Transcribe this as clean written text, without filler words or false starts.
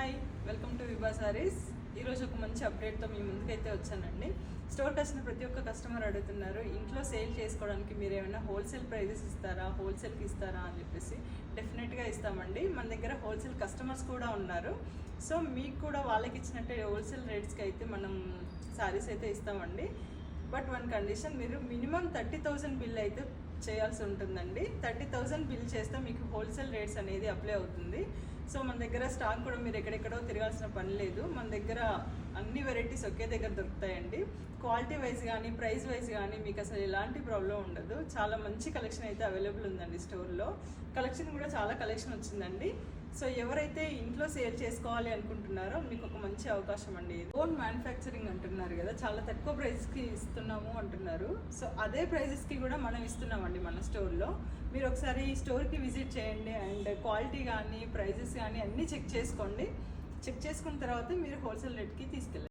Hi, welcome to Vibha Sarees. ఈరోజు ఒక మంచి అప్డేట్తో మీ ముందుకైతే వచ్చానండి. స్టోర్కి వచ్చిన ప్రతి ఒక్క కస్టమర్ అడుగుతున్నారు, ఇంట్లో సేల్ చేసుకోవడానికి మీరు ఏమైనా హోల్సేల్ ప్రైజెస్ ఇస్తారా, హోల్సేల్కి ఇస్తారా అని చెప్పేసి. డెఫినెట్గా ఇస్తామండి. మన దగ్గర హోల్సేల్ కస్టమర్స్ కూడా ఉన్నారు. సో మీకు కూడా వాళ్ళకి ఇచ్చినట్టే హోల్సేల్ రేట్స్కి అయితే మనం సారీస్ అయితే ఇస్తామండి. బట్ వన్ కండిషన్, మీరు మినిమం 30,000 బిల్ అయితే చేయాల్సి ఉంటుందండి. 30,000 బిల్ చేస్తే మీకు హోల్సేల్ రేట్స్ అనేది అప్లై అవుతుంది. సో మన దగ్గర స్టాక్ కూడా మీరు ఎక్కడెక్కడో తిరగాల్సిన పని లేదు. మన దగ్గర అన్ని వెరైటీస్ ఒకే దగ్గర దొరుకుతాయండి. క్వాలిటీ వైజ్ కానీ ప్రైస్ వైజ్ కానీ మీకు అసలు ఎలాంటి ప్రాబ్లం ఉండదు. చాలా మంచి కలెక్షన్ అయితే అవైలబుల్ ఉందండి స్టోర్లో. కలెక్షన్ కూడా చాలా కలెక్షన్ వచ్చిందండి. సో ఎవరైతే ఇంట్లో సేల్ చేసుకోవాలి అనుకుంటున్నారో మీకు ఒక మంచి అవకాశం అండి. ఓన్ మ్యానుఫ్యాక్చరింగ్ అంటున్నారు కదా, చాలా తక్కువ ప్రైస్కి ఇస్తున్నాము అంటున్నారు. సో అదే ప్రైజెస్కి కూడా మనం ఇస్తున్నామండి మన స్టోర్లో. మీరు ఒకసారి ఈ స్టోర్కి విజిట్ చేయండి అండ్ క్వాలిటీ కానీ ప్రైజెస్ కానీ అన్నీ చెక్ చేసుకోండి. చెక్ చేసుకున్న తర్వాత మీరు హోల్సేల్ రేట్కి తీసుకెళ్ళండి.